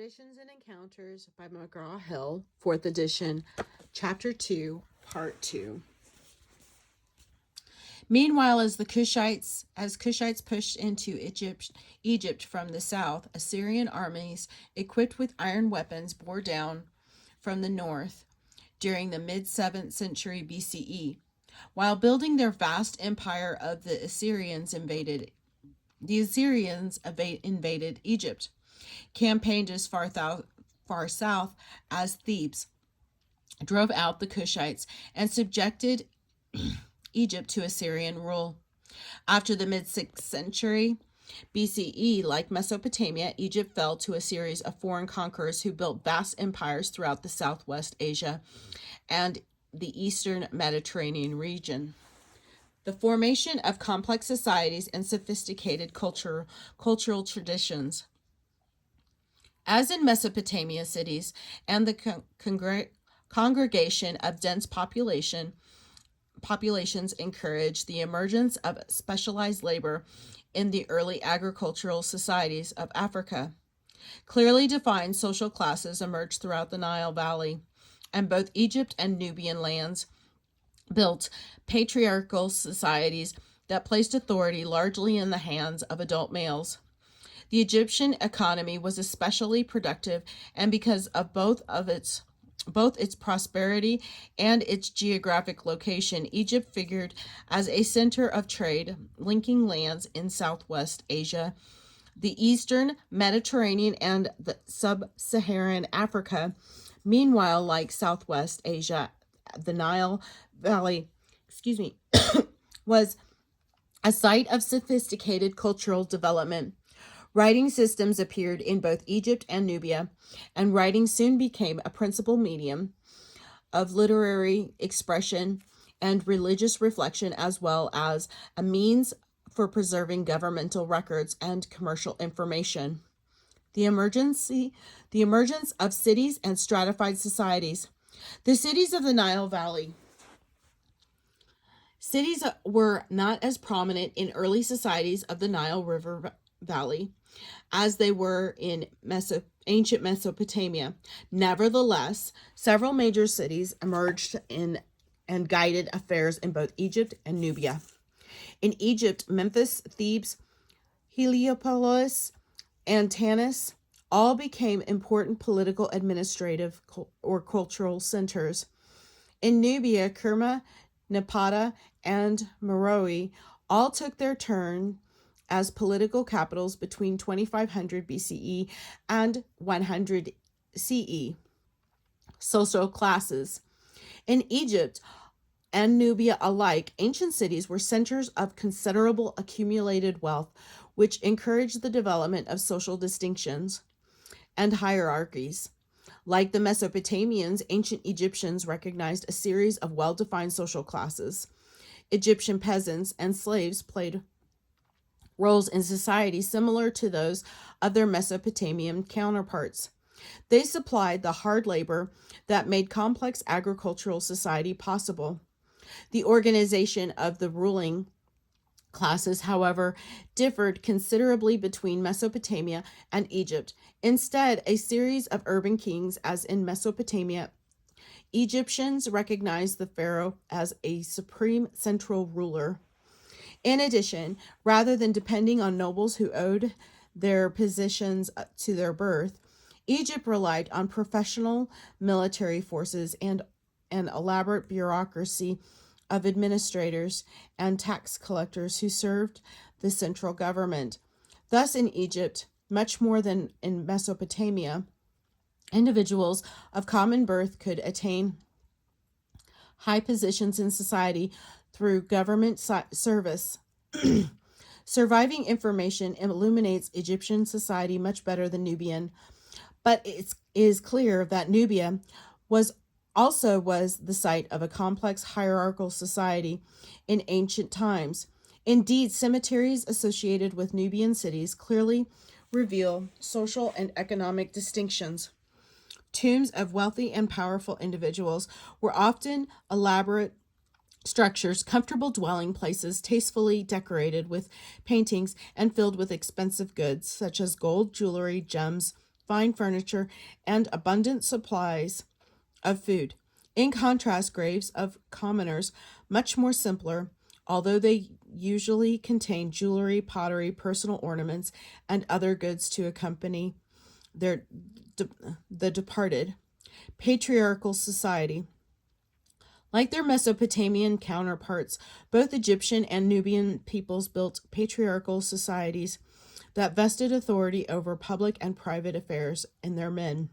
Traditions and Encounters by McGraw Hill, 4th edition, Chapter 2, Part 2. Meanwhile, as Cushites pushed into Egypt from the south, Assyrian armies equipped with iron weapons bore down from the north during the mid-7th century BCE. While building their vast empire the Assyrians invaded Egypt, campaigned as far south as Thebes, drove out the Cushites, and subjected Egypt to Assyrian rule. After the mid-6th century BCE, like Mesopotamia, Egypt fell to a series of foreign conquerors who built vast empires throughout the Southwest Asia and the Eastern Mediterranean region. The formation of complex societies and sophisticated cultural traditions. As in Mesopotamia, cities and the congregation of dense populations encouraged the emergence of specialized labor in the early agricultural societies of Africa. Clearly defined social classes emerged throughout the Nile Valley, and both Egypt and Nubian lands built patriarchal societies that placed authority largely in the hands of adult males. The Egyptian economy was especially productive, and because of both its prosperity and its geographic location, Egypt figured as a center of trade, linking lands in Southwest Asia, the Eastern Mediterranean, and the Sub-Saharan Africa. Meanwhile, like Southwest Asia, the Nile Valley, was a site of sophisticated cultural development. Writing systems appeared in both Egypt and Nubia, and writing soon became a principal medium of literary expression and religious reflection, as well as a means for preserving governmental records and commercial information. The emergence of cities and stratified societies. The cities of the Nile Valley. Cities were not as prominent in early societies of the Nile River Valley as they were in ancient Mesopotamia. Nevertheless, several major cities emerged and guided affairs in both Egypt and Nubia. In Egypt, Memphis, Thebes, Heliopolis, and Tanis all became important political, administrative, or cultural centers. In Nubia, Kerma, Napata, and Meroe all took their turn as political capitals between 2500 BCE and 100 CE. Social classes. In Egypt and Nubia alike, ancient cities were centers of considerable accumulated wealth, which encouraged the development of social distinctions and hierarchies. Like the Mesopotamians, ancient Egyptians recognized a series of well-defined social classes. Egyptian peasants and slaves played roles in society similar to those of their Mesopotamian counterparts. They supplied the hard labor that made complex agricultural society possible. The organization of the ruling classes, however, differed considerably between Mesopotamia and Egypt. Instead, a series of urban kings, as in Mesopotamia, Egyptians recognized the pharaoh as a supreme central ruler. In addition, rather than depending on nobles who owed their positions to their birth, Egypt relied on professional military forces and an elaborate bureaucracy of administrators and tax collectors who served the central government. Thus, in Egypt, much more than in Mesopotamia, individuals of common birth could attain high positions in society through government service. Surviving information illuminates Egyptian society much better than Nubian, but it is clear that Nubia was the site of a complex hierarchical society in ancient times. Indeed, cemeteries associated with Nubian cities clearly reveal social and economic distinctions. Tombs of wealthy and powerful individuals were often elaborate structures, comfortable dwelling places, tastefully decorated with paintings and filled with expensive goods such as gold, jewelry, gems, fine furniture, and abundant supplies of food. In contrast, graves of commoners, much more simpler, although they usually contain jewelry, pottery, personal ornaments, and other goods to accompany their the departed. Patriarchal Society. Like their Mesopotamian counterparts, both Egyptian and Nubian peoples built patriarchal societies that vested authority over public and private affairs in their men.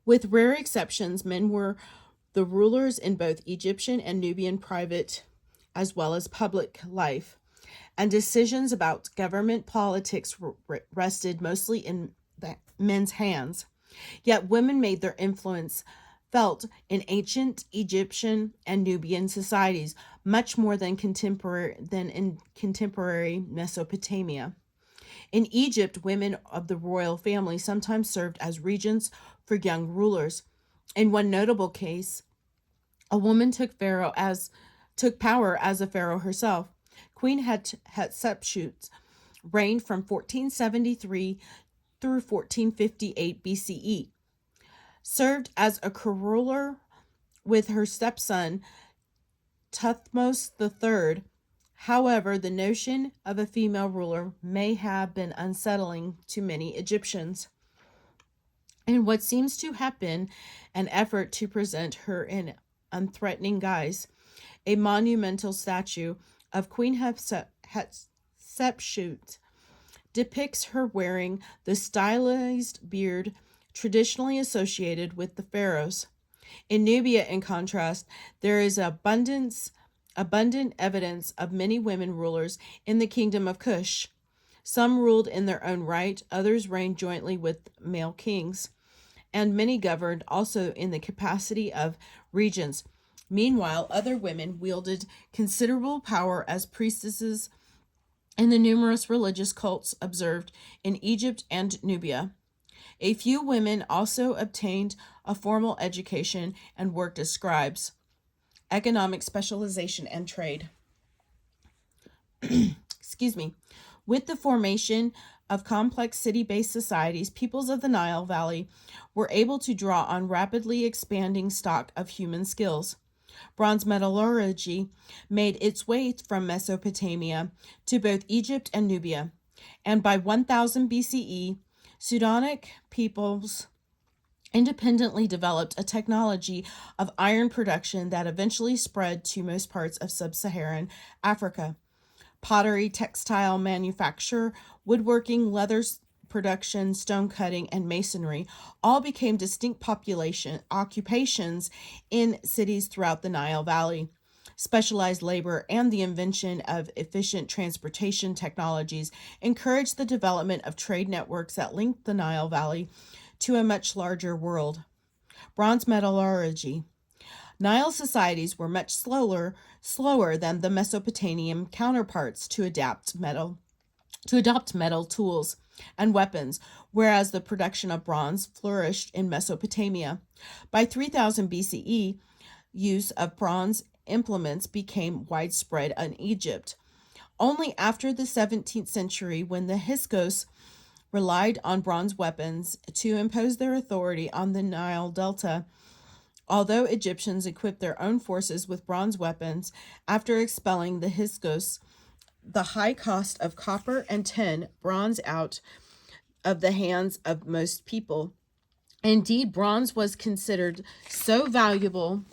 With rare exceptions, men were the rulers in both Egyptian and Nubian private as well as public life, and decisions about government politics rested mostly in the men's hands. Yet women made their influence felt in ancient Egyptian and Nubian societies much more than in contemporary Mesopotamia. In Egypt, women of the royal family sometimes served as regents for young rulers. In one notable case, a woman took power as a pharaoh herself. Queen Hatshepsut reigned from 1473 through 1458 BCE. Served as a co-ruler with her stepson Thutmose III. However, the notion of a female ruler may have been unsettling to many Egyptians. In what seems to have been an effort to present her in unthreatening guise, a monumental statue of Queen Hatshepsut depicts her wearing the stylized beard traditionally associated with the pharaohs. In Nubia, in contrast, there is abundant evidence of many women rulers in the kingdom of Kush. Some ruled in their own right, others reigned jointly with male kings, and many governed also in the capacity of regents. Meanwhile, other women wielded considerable power as priestesses in the numerous religious cults observed in Egypt and Nubia. A few women also obtained a formal education and worked as scribes. Economic specialization and trade. Excuse me. With the formation of complex city-based societies, peoples of the Nile Valley were able to draw on rapidly expanding stock of human skills. Bronze metallurgy made its way from Mesopotamia to both Egypt and Nubia, and by 1000 BCE, Sudanic peoples independently developed a technology of iron production that eventually spread to most parts of sub-Saharan Africa. Pottery, textile manufacture, woodworking, leather production, stone cutting, and masonry all became distinct occupations in cities throughout the Nile Valley. Specialized labor and the invention of efficient transportation technologies encouraged the development of trade networks that linked the Nile Valley to a much larger world. Bronze metallurgy. Nile societies were much slower than the Mesopotamian counterparts to adopt metal tools and weapons, whereas the production of bronze flourished in Mesopotamia. By 3000 BCE, use of bronze implements became widespread in Egypt. Only after the 17th century, when the Hyksos relied on bronze weapons to impose their authority on the Nile Delta. Although Egyptians equipped their own forces with bronze weapons after expelling the Hyksos, the high cost of copper and tin bronze out of the hands of most people. Indeed, bronze was considered so valuable.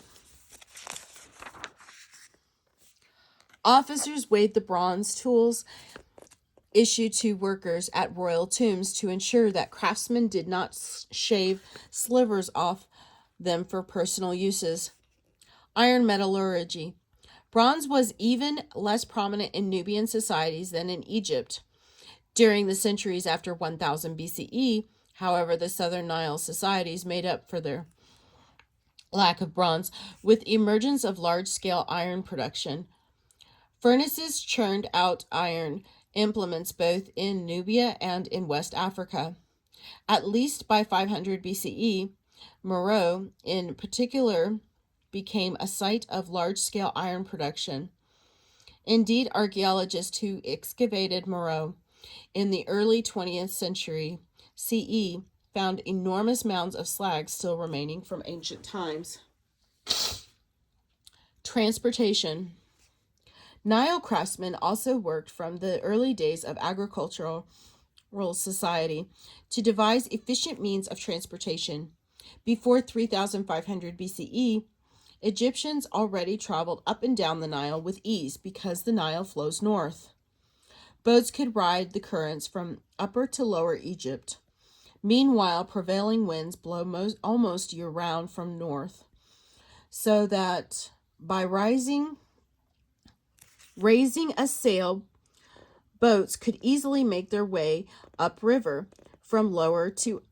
Officers weighed the bronze tools issued to workers at royal tombs to ensure that craftsmen did not shave slivers off them for personal uses. Iron metallurgy. Bronze was even less prominent in Nubian societies than in Egypt. During the centuries after 1000 BCE, however, the southern Nile societies made up for their lack of bronze with emergence of large-scale iron production. Furnaces churned out iron implements both in Nubia and in West Africa. At least by 500 BCE, Meroe, in particular, became a site of large-scale iron production. Indeed, archaeologists who excavated Meroe in the early 20th century CE found enormous mounds of slag still remaining from ancient times. Transportation. Nile craftsmen also worked from the early days of agricultural society to devise efficient means of transportation. Before 3500 BCE, Egyptians already traveled up and down the Nile with ease because the Nile flows north. Boats could ride the currents from Upper to Lower Egypt. Meanwhile, prevailing winds blow almost year-round from north, so that by raising a sail, boats could easily make their way upriver from Lower to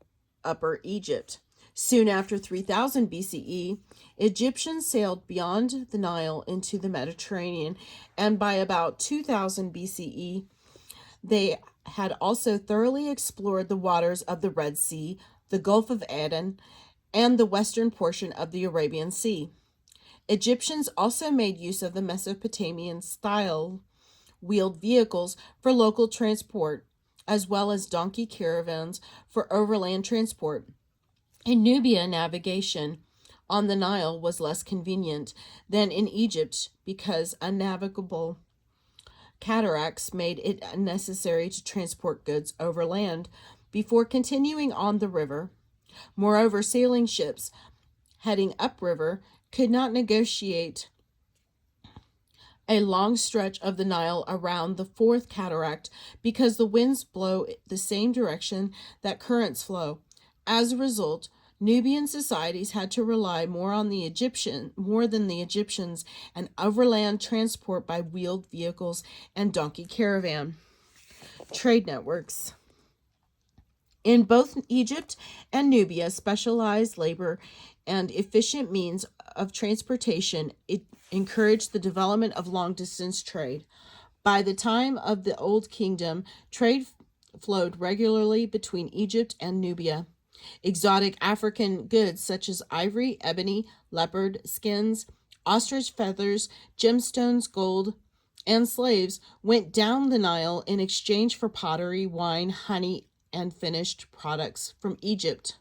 Upper Egypt. Soon after 3000 BCE, Egyptians sailed beyond the Nile into the Mediterranean, and by about 2000 BCE, they had also thoroughly explored the waters of the Red Sea, the Gulf of Aden, and the western portion of the Arabian Sea. Egyptians also made use of the Mesopotamian style wheeled vehicles for local transport, as well as donkey caravans for overland transport. In Nubia, navigation on the Nile was less convenient than in Egypt because unnavigable cataracts made it unnecessary to transport goods overland before continuing on the river. Moreover, sailing ships heading upriver could not negotiate a long stretch of the Nile around the fourth cataract because the winds blow the same direction that currents flow. As a result, Nubian societies had to rely more than the Egyptians, and overland transport by wheeled vehicles and donkey caravan. Trade networks. In both Egypt and Nubia, specialized labor and efficient means of transportation encouraged the development of long-distance trade. By the time of the Old Kingdom, trade flowed regularly between Egypt and Nubia. Exotic African goods such as ivory, ebony, leopard skins, ostrich feathers, gemstones, gold, and slaves went down the Nile in exchange for pottery, wine, honey, and finished products from Egypt.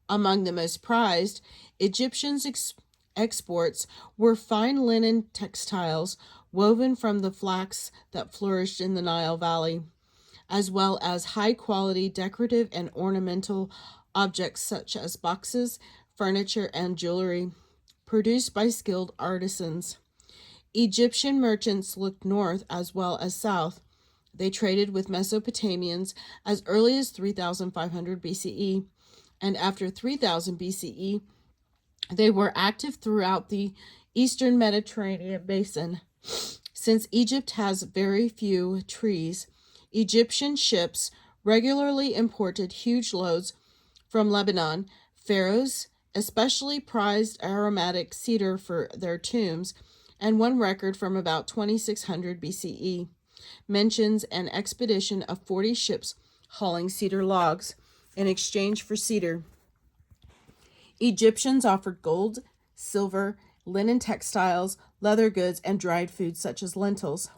Among the most prized Egyptians' exports were fine linen textiles woven from the flax that flourished in the Nile Valley, as well as high-quality decorative and ornamental objects such as boxes, furniture, and jewelry, produced by skilled artisans. Egyptian merchants looked north as well as south. They traded with Mesopotamians as early as 3500 BCE, and after 3000 BCE, they were active throughout the eastern Mediterranean basin. Since Egypt has very few trees, Egyptian ships regularly imported huge loads from Lebanon. Pharaohs especially prized aromatic cedar for their tombs, and one record from about 2600 BCE mentions an expedition of 40 ships hauling cedar logs in exchange for cedar. Egyptians offered gold, silver, linen textiles, leather goods, and dried foods such as lentils.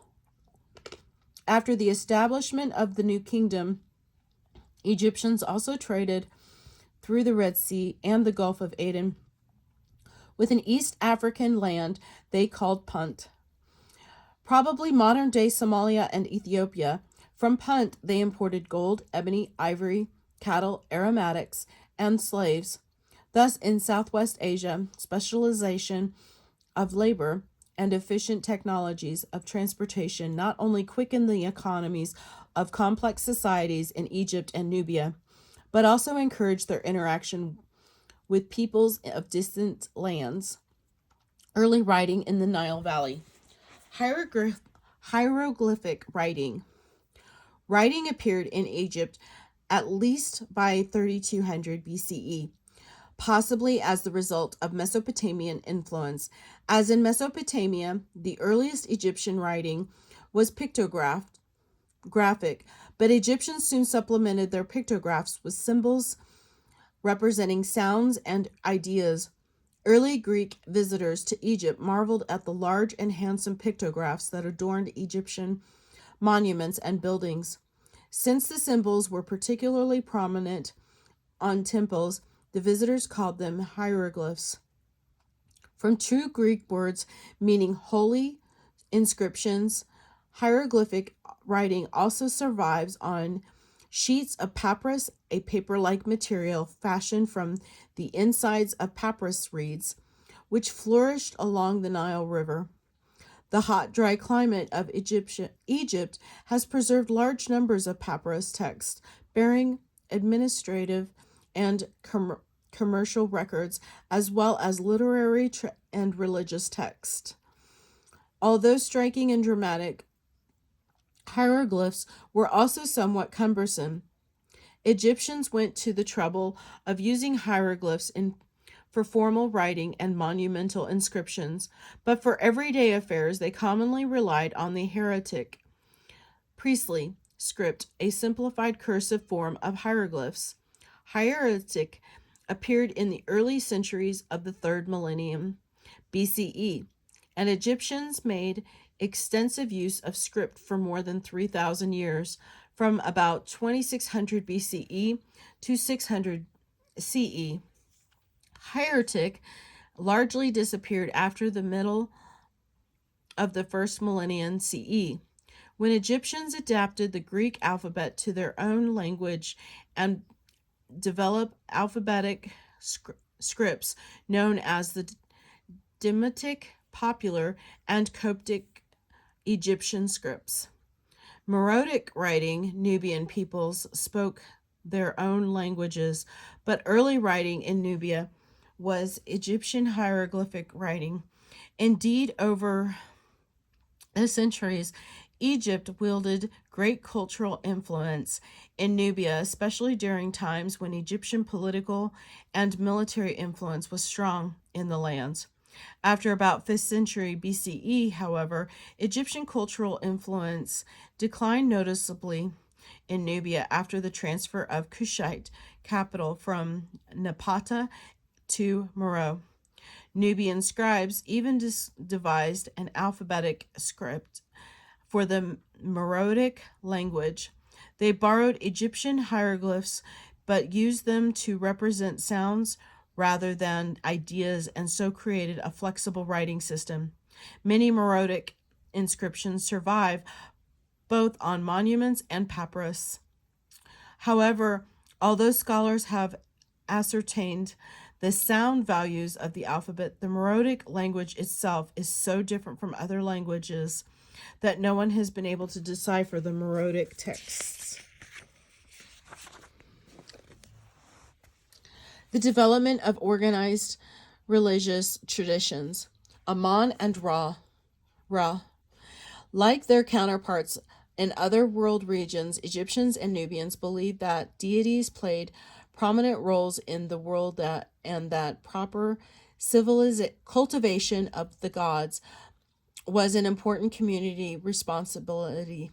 After the establishment of the New Kingdom, Egyptians also traded through the Red Sea and the Gulf of Aden with an East African land they called Punt, probably modern-day Somalia and Ethiopia. From Punt, they imported gold, ebony, ivory, cattle, aromatics, and slaves. Thus, in Southwest Asia, specialization of labor and efficient technologies of transportation not only quickened the economies of complex societies in Egypt and Nubia, but also encouraged their interaction with peoples of distant lands. Early writing in the Nile Valley. Hieroglyphic writing. Writing appeared in Egypt at least by 3200 BCE, possibly as the result of Mesopotamian influence. As in Mesopotamia, the earliest Egyptian writing was pictographic, but Egyptians soon supplemented their pictographs with symbols representing sounds and ideas. Early Greek visitors to Egypt marveled at the large and handsome pictographs that adorned Egyptian monuments and buildings. Since the symbols were particularly prominent on temples, the visitors called them hieroglyphs. From two Greek words meaning holy inscriptions, hieroglyphic writing also survives on sheets of papyrus, a paper-like material fashioned from the insides of papyrus reeds, which flourished along the Nile River. The hot, dry climate of Egypt has preserved large numbers of papyrus texts bearing administrative and commercial records, as well as literary and religious texts. Although striking and dramatic, hieroglyphs were also somewhat cumbersome. Egyptians went to the trouble of using hieroglyphs for formal writing and monumental inscriptions, but for everyday affairs they commonly relied on the hieratic priestly script, a simplified cursive form of hieroglyphs. Hieratic appeared in the early centuries of the 3rd millennium BCE, and Egyptians made extensive use of script for more than 3,000 years, from about 2600 BCE to 600 CE. Hieratic largely disappeared after the middle of the 1st millennium CE, when Egyptians adapted the Greek alphabet to their own language and developed alphabetic scripts known as the Demotic, Popular, and Coptic Egyptian scripts. Meroitic writing, Nubian peoples spoke their own languages, but early writing in Nubia was Egyptian hieroglyphic writing. Indeed, over the centuries, Egypt wielded great cultural influence in Nubia, especially during times when Egyptian political and military influence was strong in the lands. After about 5th century BCE, however, Egyptian cultural influence declined noticeably in Nubia after the transfer of Kushite capital from Napata to Meroe. Nubian scribes even devised an alphabetic script for the Meroitic language. They borrowed Egyptian hieroglyphs but used them to represent sounds rather than ideas, and so created a flexible writing system. Many Meroitic inscriptions survive both on monuments and papyrus. However, although scholars have ascertained the sound values of the alphabet, the Meroitic language itself is so different from other languages that no one has been able to decipher the Meroitic texts. The development of organized religious traditions. Amun and Ra. Like their counterparts in other world regions, Egyptians and Nubians believed that deities played prominent roles in the world and that proper cultivation of the gods was an important community responsibility.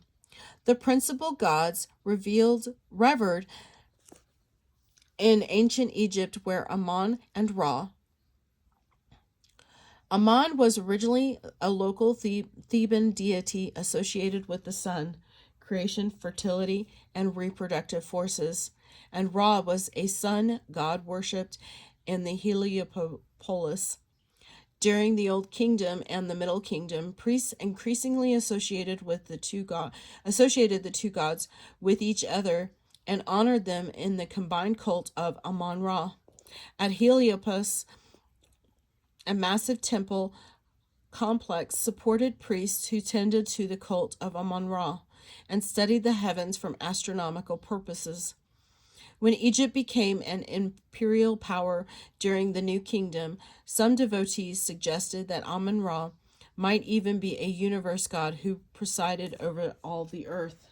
The principal gods revered in ancient Egypt were Amun and Ra. Amun was originally a local Theban deity associated with the sun, creation, fertility, and reproductive forces, and Ra was a sun god worshipped in the Heliopolis. During the Old Kingdom and the Middle Kingdom, priests increasingly associated the two gods with each other and honored them in the combined cult of Amun-Ra. At Heliopolis, a massive temple complex supported priests who tended to the cult of Amun-Ra and studied the heavens from astronomical purposes. When Egypt became an imperial power during the New Kingdom, some devotees suggested that Amun-Ra might even be a universe god who presided over all the earth.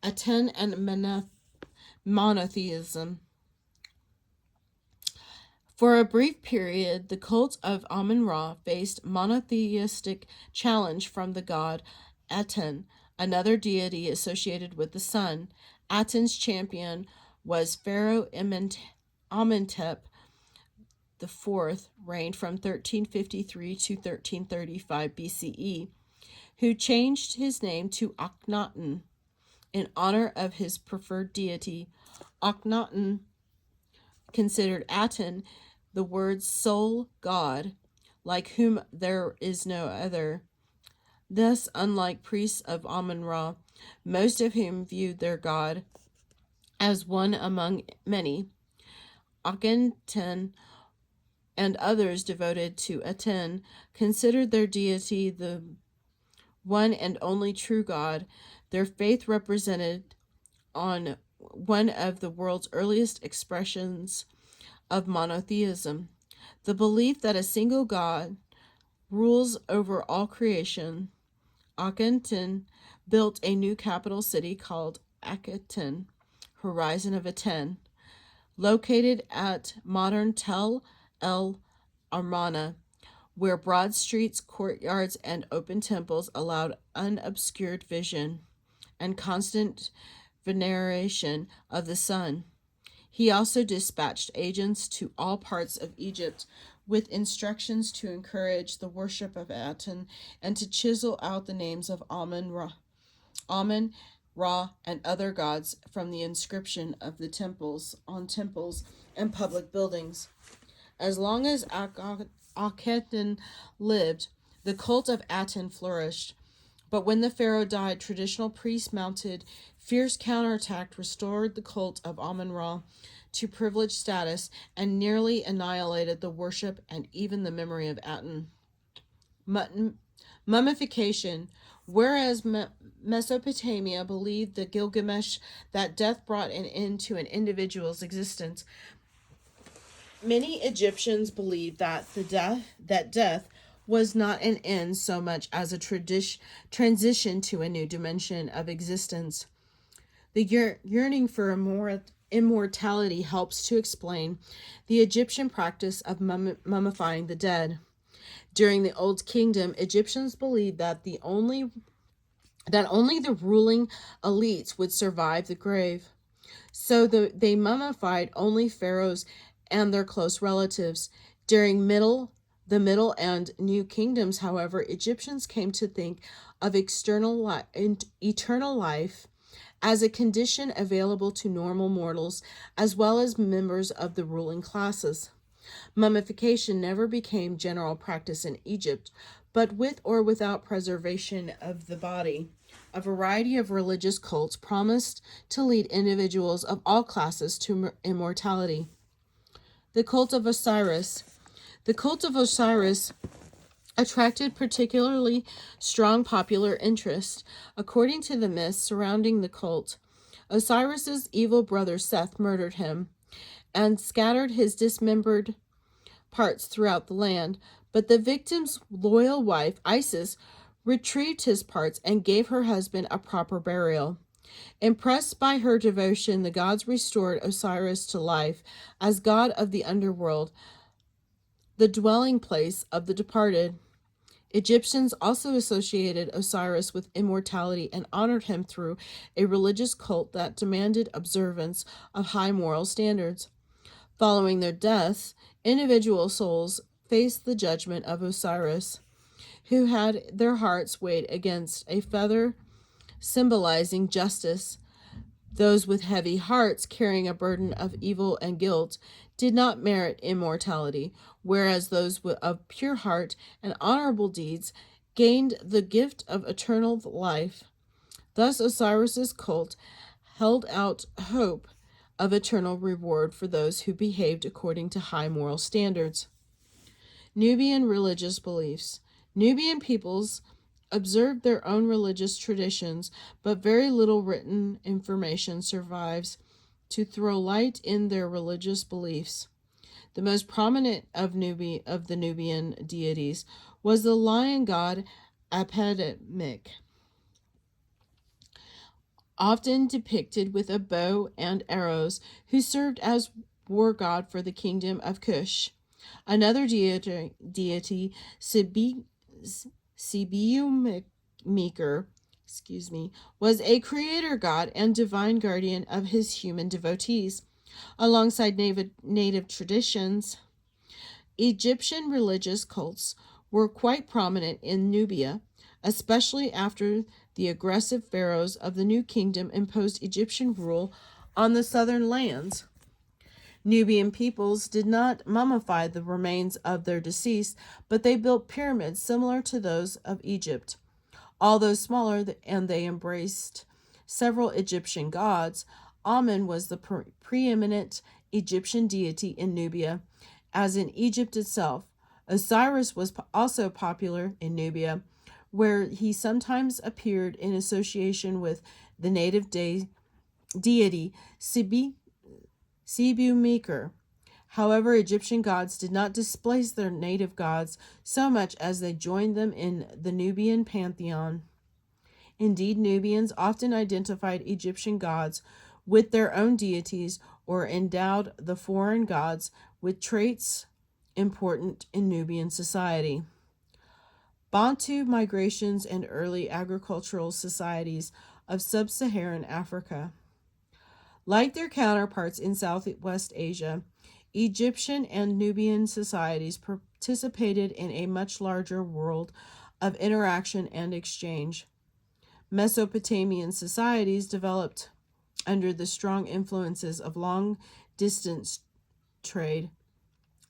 Aten and monotheism. For a brief period, the cult of Amun-Ra faced monotheistic challenge from the god Aten, another deity associated with the sun. Aten's champion was Pharaoh Amenhotep IV, reigned from 1353 to 1335 BCE, who changed his name to Akhenaten in honor of his preferred deity. Akhenaten considered Aten the word sole God, like whom there is no other. Thus, unlike priests of Amun-Ra, most of whom viewed their god as one among many, Akhenaten and others devoted to Aten considered their deity the one and only true God. Their faith represented on one of the world's earliest expressions of monotheism, the belief that a single God rules over all creation. Akhenaten built a new capital city called Akhenaten, Horizon of Aten, located at modern Tel El Armana, where broad streets, courtyards, and open temples allowed unobscured vision and constant veneration of the sun. He also dispatched agents to all parts of Egypt with instructions to encourage the worship of Aten and to chisel out the names of Amun, Ra, and other gods from the inscription of the temples and public buildings. As long as Akhenaten lived, the cult of Aten flourished. But when the pharaoh died, traditional priests mounted fierce counterattack, restored the cult of Amun-Ra to privileged status, and nearly annihilated the worship and even the memory of Aten. Mummification. Whereas Mesopotamia believed the Gilgamesh that death brought an end to an individual's existence, many Egyptians believed that death was not an end so much as a transition to a new dimension of existence. The yearning for immortality helps to explain the Egyptian practice of mummifying the dead. During the Old Kingdom, Egyptians believed that only the ruling elites would survive the grave. So they mummified only pharaohs and their close relatives. During the Middle and New Kingdoms, however, Egyptians came to think of eternal life as a condition available to normal mortals as well as members of the ruling classes. Mummification never became general practice in Egypt, but with or without preservation of the body, a variety of religious cults promised to lead individuals of all classes to immortality. The Cult of Osiris. The Cult of Osiris attracted particularly strong popular interest. According to the myths surrounding the cult, Osiris's evil brother Seth murdered him and scattered his dismembered parts throughout the land, but the victim's loyal wife, Isis, retrieved his parts and gave her husband a proper burial. Impressed by her devotion, the gods restored Osiris to life as god of the underworld, the dwelling place of the departed. Egyptians also associated Osiris with immortality and honored him through a religious cult that demanded observance of high moral standards. Following their deaths, individual souls faced the judgment of Osiris, who had their hearts weighed against a feather symbolizing justice. Those with heavy hearts, carrying a burden of evil and guilt, did not merit immortality, whereas those of pure heart and honorable deeds gained the gift of eternal life. Thus Osiris's cult held out hope of eternal reward for those who behaved according to high moral standards. Nubian religious beliefs. Nubian peoples observed their own religious traditions, but very little written information survives to throw light in their religious beliefs. The most prominent of the Nubian deities was the lion god Apedemic, often depicted with a bow and arrows, who served as war god for the kingdom of Kush. Another deity Sibiu-Meker, was a creator god and divine guardian of his human devotees. Alongside native traditions, Egyptian religious cults were quite prominent in Nubia, especially after the aggressive pharaohs of the New Kingdom imposed Egyptian rule on the southern lands. Nubian peoples did not mummify the remains of their deceased, but they built pyramids similar to those of Egypt. Although smaller, and they embraced several Egyptian gods, Amun was the preeminent Egyptian deity in Nubia, as in Egypt itself. Osiris was also popular in Nubia, where he sometimes appeared in association with the native deity Sibu-Meker. However, Egyptian gods did not displace their native gods so much as they joined them in the Nubian pantheon. Indeed, Nubians often identified Egyptian gods with their own deities or endowed the foreign gods with traits important in Nubian society. Bantu migrations and early agricultural societies of Sub-Saharan Africa. Like their counterparts in Southwest Asia, Egyptian and Nubian societies participated in a much larger world of interaction and exchange. Mesopotamian societies developed under the strong influences of long-distance trade,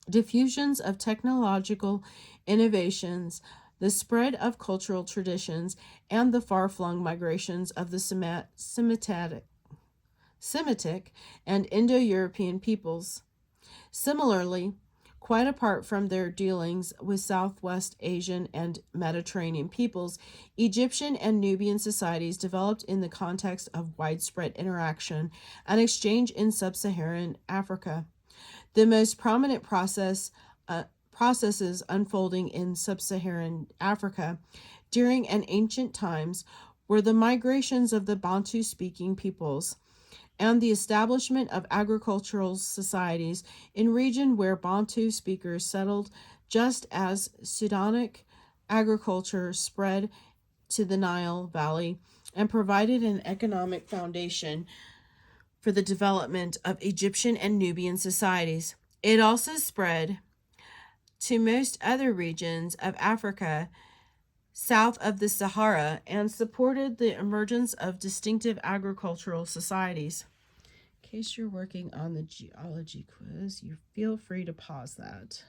diffusions of technological innovations, the spread of cultural traditions, and the far-flung migrations of the Semitic and Indo-European peoples. Similarly, quite apart from their dealings with Southwest Asian and Mediterranean peoples, Egyptian and Nubian societies developed in the context of widespread interaction and exchange in Sub-Saharan Africa. The most prominent processes unfolding in Sub-Saharan Africa during ancient times were the migrations of the Bantu-speaking peoples and the establishment of agricultural societies in region where Bantu speakers settled, just as Sudanic agriculture spread to the Nile Valley and provided an economic foundation for the development of Egyptian and Nubian societies. It also spread to most other regions of Africa south of the Sahara and supported the emergence of distinctive agricultural societies. In case you're working on the geology quiz, you feel free to pause that.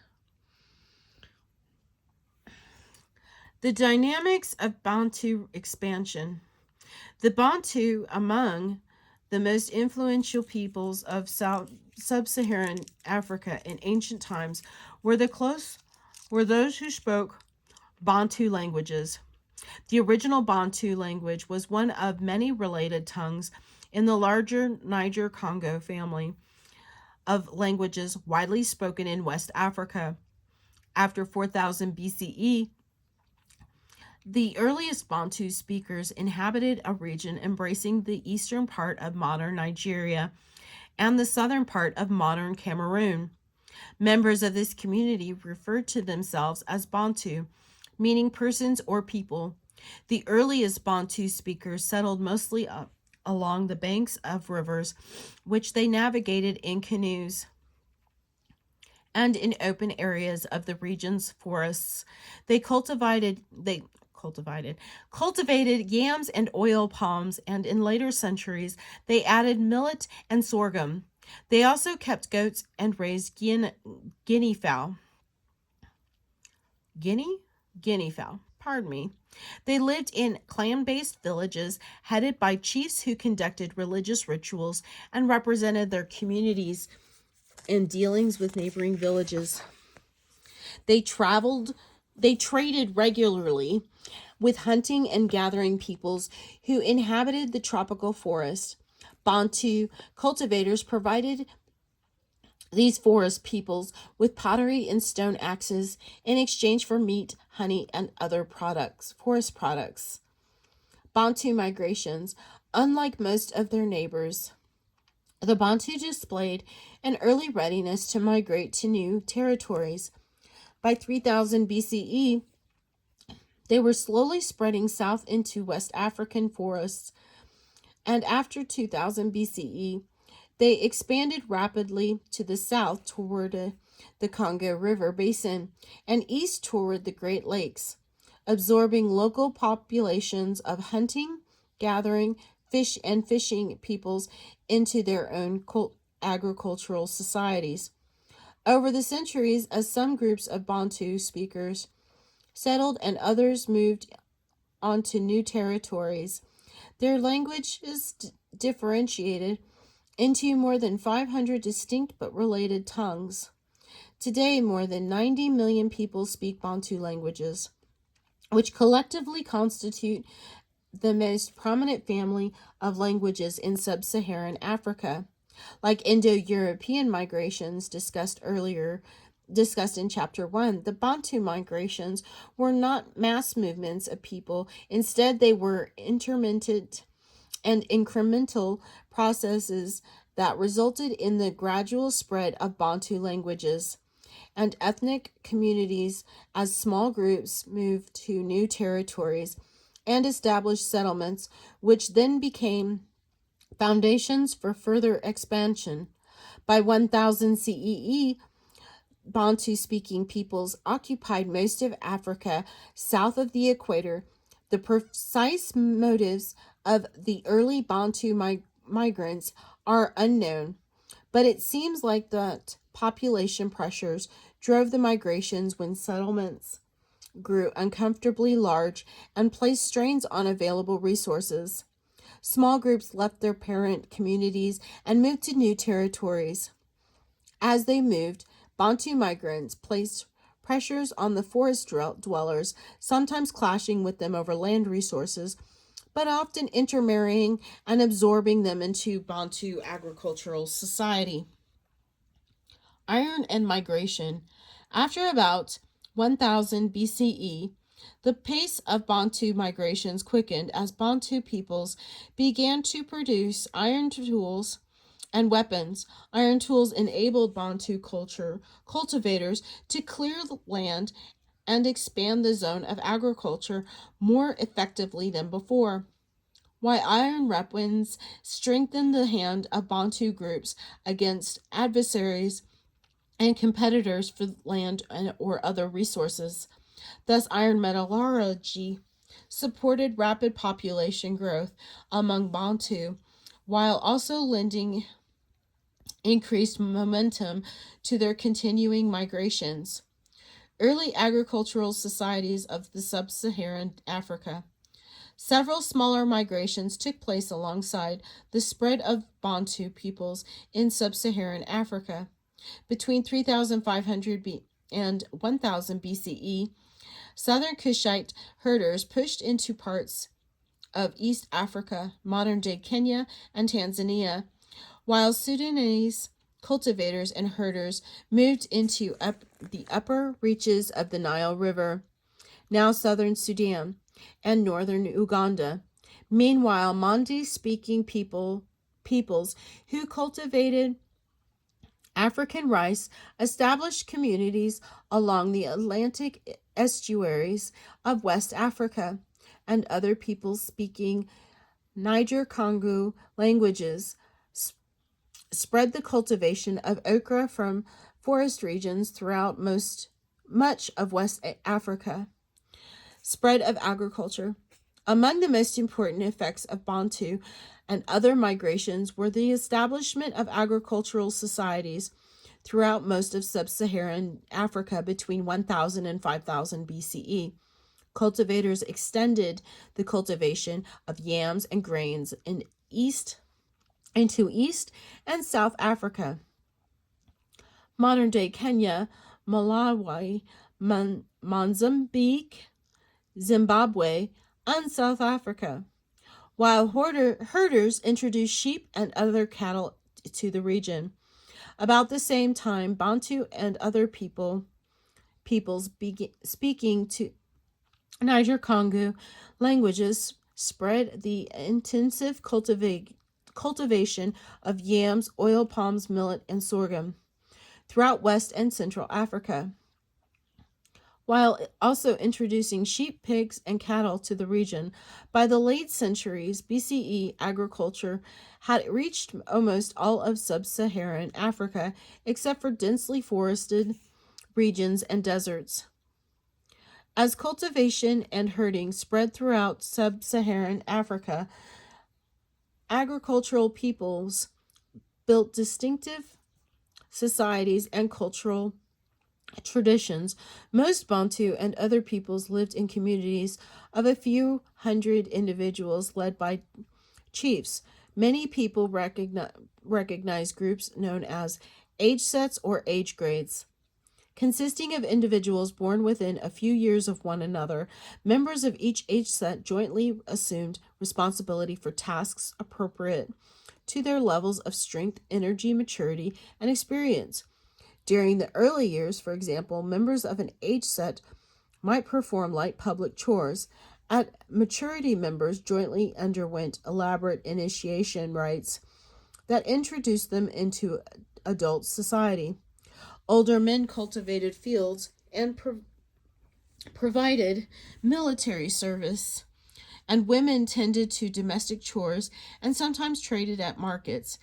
The dynamics of Bantu expansion. The Bantu, among the most influential peoples of Sub-Saharan Africa in ancient times, were those who spoke Bantu languages. The original Bantu language was one of many related tongues in the larger Niger-Congo family of languages widely spoken in West Africa. After 4000 BCE, the earliest Bantu speakers inhabited a region embracing the eastern part of modern Nigeria and the southern part of modern Cameroon. Members of this community referred to themselves as Bantu, meaning persons or people. The earliest Bantu speakers settled mostly along the banks of rivers, which they navigated in canoes, and in open areas of the region's forests. They cultivated yams and oil palms, and in later centuries they added millet and sorghum. They also kept goats and raised guinea fowl. Guinea fowl. Pardon me. They lived in clan-based villages headed by chiefs who conducted religious rituals and represented their communities in dealings with neighboring villages. They traded regularly with hunting and gathering peoples who inhabited the tropical forest. Bantu cultivators provided these forest peoples with pottery and stone axes in exchange for meat, honey, and other forest products. Bantu migrations. Unlike most of their neighbors, the Bantu displayed an early readiness to migrate to new territories. By 3000 BCE, they were slowly spreading south into West African forests, and after 2000 BCE, they expanded rapidly to the south toward the Congo River basin and east toward the Great Lakes, absorbing local populations of hunting, gathering, fishing peoples into their own agricultural societies. Over the centuries, as some groups of Bantu speakers settled and others moved onto new territories, their language is differentiated into more than 500 distinct but related tongues. Today, more than 90 million people speak Bantu languages, which collectively constitute the most prominent family of languages in sub-Saharan Africa. Like Indo-European migrations discussed in Chapter 1, the Bantu migrations were not mass movements of people. Instead, they were intermittent and incremental processes that resulted in the gradual spread of Bantu languages and ethnic communities as small groups moved to new territories and established settlements, which then became foundations for further expansion. By 1000 CEE, Bantu-speaking peoples occupied most of Africa south of the equator. The precise motives of the early Bantu migrants are unknown, but it seems like that population pressures drove the migrations when settlements grew uncomfortably large and placed strains on available resources. Small groups left their parent communities and moved to new territories. As they moved, Bantu migrants placed pressures on the forest dwellers, sometimes clashing with them over land resources, but often intermarrying and absorbing them into Bantu agricultural society. Iron and migration. After about 1000 BCE, the pace of Bantu migrations quickened as Bantu peoples began to produce iron tools and weapons. Iron tools enabled Bantu cultivators to clear the land and expand the zone of agriculture more effectively than before. While iron weapons strengthened the hand of Bantu groups against adversaries and competitors for land or other resources. Thus, iron metallurgy supported rapid population growth among Bantu, while also lending increased momentum to their continuing migrations. Early agricultural societies of the sub-Saharan Africa. Several smaller migrations took place alongside the spread of Bantu peoples in sub-Saharan Africa. Between 3500 and 1000 BCE, Southern Kushite herders pushed into parts of East Africa, modern-day Kenya and Tanzania, while Sudanese cultivators and herders moved into the upper reaches of the Nile River, now southern Sudan, and northern Uganda. Meanwhile, Mandi-speaking peoples who cultivated African rice established communities along the Atlantic estuaries of West Africa, and other peoples speaking Niger-Congo languages spread the cultivation of okra from forest regions throughout much of West Africa. Spread of agriculture. Among the most important effects of Bantu and other migrations were the establishment of agricultural societies throughout most of sub-Saharan Africa between 1000 and 5000 BCE. Cultivators extended the cultivation of yams and grains into East and South Africa. Modern-day Kenya, Malawi, Mozambique, Zimbabwe, and South Africa, while herders introduced sheep and other cattle to the region. About the same time, Bantu and other peoples speaking to Niger-Congo languages spread the intensive cultivation of yams, oil palms, millet, and sorghum throughout West and Central Africa, while also introducing sheep, pigs, and cattle to the region. By the late centuries BCE, agriculture had reached almost all of sub-Saharan Africa, except for densely forested regions and deserts. As cultivation and herding spread throughout sub-Saharan Africa, agricultural peoples built distinctive societies and cultural traditions. Most Bantu and other peoples lived in communities of a few hundred individuals led by chiefs. Many people recognize groups known as age sets or age grades, consisting of individuals born within a few years of one another. Members of each age set jointly assumed responsibility for tasks appropriate to their levels of strength, energy, maturity, and experience. During the early years, for example, members of an age set might perform light public chores. At maturity, members jointly underwent elaborate initiation rites that introduced them into adult society. Older men cultivated fields and provided military service, and women tended to domestic chores and sometimes traded at markets.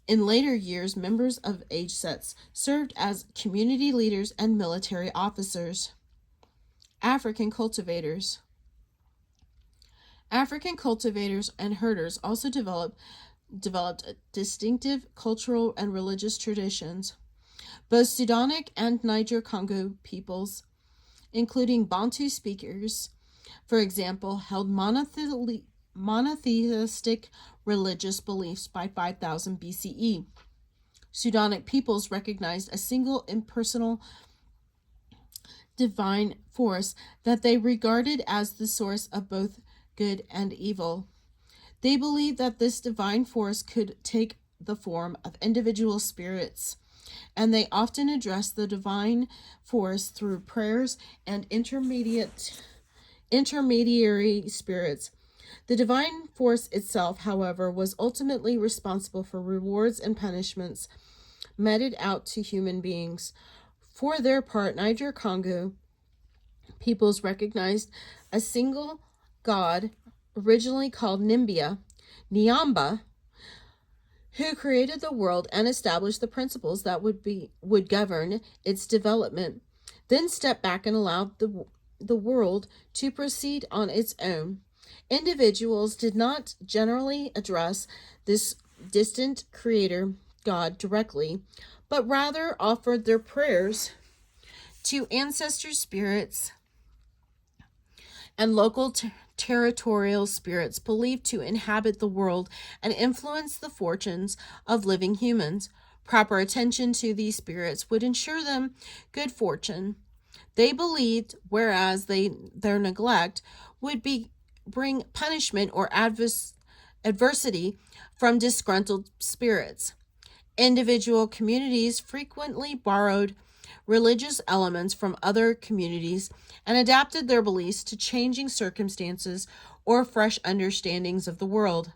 In later years, members of age sets served as community leaders and military officers. African cultivators. African cultivators and herders also developed distinctive cultural and religious traditions. Both Sudanic and Niger-Congo peoples, including Bantu speakers, for example, held monotheistic religious beliefs by 5000 BCE. Sudanic peoples recognized a single impersonal divine force that they regarded as the source of both good and evil. They believed that this divine force could take the form of individual spirits, and they often addressed the divine force through prayers and intermediary spirits. The divine force itself, however, was ultimately responsible for rewards and punishments meted out to human beings. For their part, Niger-Congo peoples recognized a single god, originally called Nyamba, who created the world and established the principles that would govern its development, then stepped back and allowed the world to proceed on its own. Individuals did not generally address this distant creator god directly, but rather offered their prayers to ancestor spirits and local territorial spirits believed to inhabit the world and influence the fortunes of living humans. Proper attention to these spirits would ensure them good fortune. They believed, whereas their neglect would bring punishment or adversity from disgruntled spirits. Individual communities frequently borrowed religious elements from other communities and adapted their beliefs to changing circumstances or fresh understandings of the world.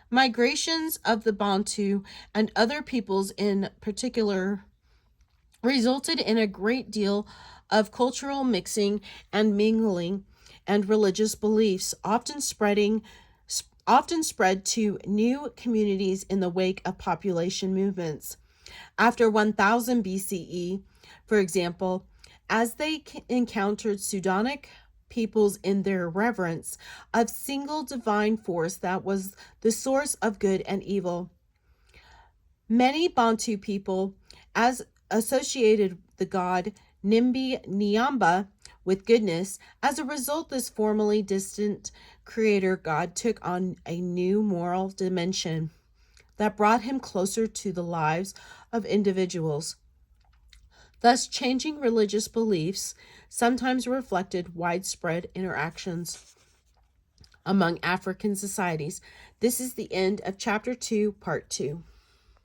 Migrations of the Bantu and other peoples in particular resulted in a great deal of cultural mixing and mingling, and religious beliefs often spread to new communities in the wake of population movements. After 1000 BCE, for example, as they encountered Sudanic peoples in their reverence of single divine force that was the source of good and evil, many Bantu people as associated the god Nyamba with goodness. As a result, this formerly distant creator god took on a new moral dimension that brought him closer to the lives of individuals. Thus, changing religious beliefs sometimes reflected widespread interactions among African societies. This is the end of Chapter 2, Part 2.